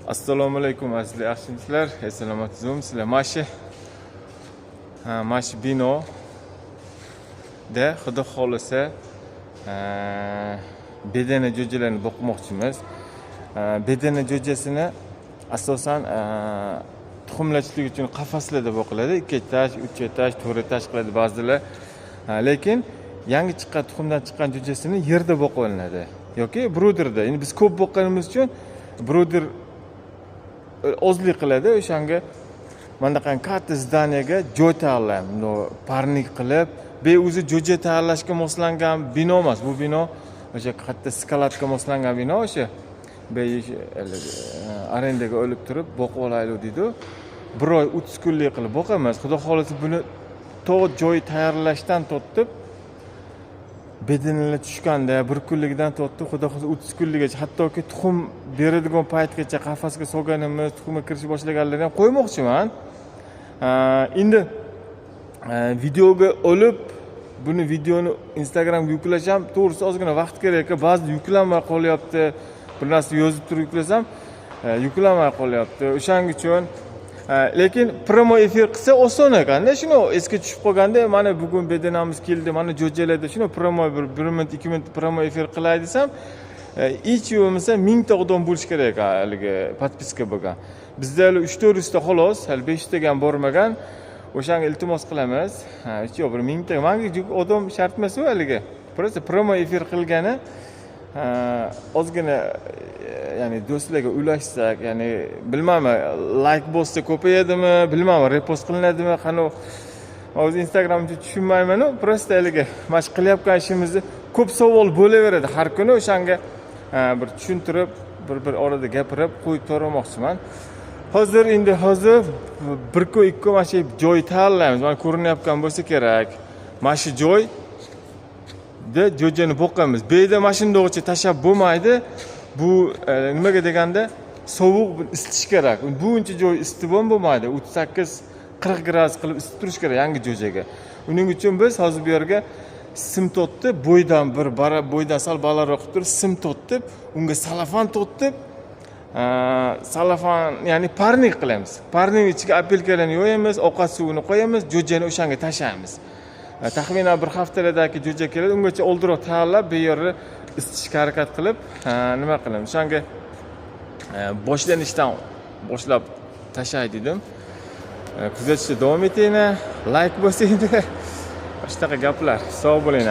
Assalomu alaykum azizlar, yaxshimisizlar? Salomatsizmi? Sizlar mashi bino da xudo xolisa bedana jo'jalarni boqmoqchimiz. Bedana jo'jasini asosan tuxumlachilik uchun qafaslarda boqiladi. 2 etaj, 3 etaj, 4 etaj qiladi ba'zilar. Lekin yangi chiqqan tuxumdan chiqqan jo'jasini yerda boqib olinadi yoki bruderda. Endi biz ko'p boqqanimiz uchun bruder ozlik qiladi. O'shanga mandaqan katta zdaniyaga joy tayyorlaymiz. Buni parnik qilib, o'zi jo'ja tayyorlashga moslangan bino emas. Bu bino o'sha katta skalatga moslangan bino. O'sha arendaga olib turib boqib olaylik deydi. 1 oy 30 kunlik qilib boqamiz. Xudo xolisa buni to joy tayyorlashdan tortib bedanalar tushganda 1 kunlikdan tortib xudo xolisa 30 kunligacha, hattoki tuxum beradigan paytgacha qafasga solganimiz, tuxumga kirish boshlaganlarni ham qo'ymoqchiman. Endi videoga olib buni videoni Instagramga yuklasham, to'g'risi ozgina vaqt kerak. Ba'zida yuklanmay qolyapti. Bir narsa yozib turib yuklasam, yuklanmay qolyapti. O'shaning uchun lekin promo efir qilsa oson ekanda, shuni esga tushib qolganda, mana bugun bedanamiz keldi, mana jo'jalarda shuni promo 1 minut 2 minut promo efir qilay desam, hech bo'lmasa 1000 ta odam bo'lish kerak haligi podpiska bo'lgan. Bizda 3-400 ta xolos, hali 500 taga ham bormagan. O'shanga iltimos qilamiz. Hech yo'q, 1000 ta. Menga odam shart emas u haligi. Просто promo efir qilgani ozgina ya'ni do'stlarga ulashsak, ya'ni bilmayman, like bo'lsa ko'payadimi, bilmayman, repost qilinadimi, qani o'zi Instagramda tushunmayman-ku, просто haligi mash qilyapgan ishimizni ko'p savol bo'laveradi har kuni. O'shanga bir tushuntirib, bir orada gapirib qo'yib turamoqchiman. Hozir 1 kun 2 kun mana joy tayyorlaymiz. Mana ko'rinayotgan bo'lsa kerak. Mana shu joy da jo'jani boqamiz. Beyda mashinadag'icha tashab bo'lmaydi. Bu nimaga deganda sovuq isitish kerak. Buncha joy isitib bo'lmaydi. 38-40 gradus qilib isitib turish kerak yangi jo'jaga. Uning uchun biz hozir bu yerga sim tortib, bo'ydan sal balandroq qilib turib sim tortib, unga salafan tortib, salafan ya'ni parnik qilamiz. Parning ichiga apelkalarni yoyamiz, ovqat suvini qo'yamiz, jo'jani o'shanga tashlaymiz. Taxminan 1 haftalardagi jo'ja keladi. Ungacha oldinroq tayyorlab, bu yerni isitishga harakat qilib, nima qilamiz? O'shanga boshlanishdan boshlab tashay dedim. Kuzatishda davom etinglar, like bosinglar. Shunaqa gaplar. Sog' bo'linglar.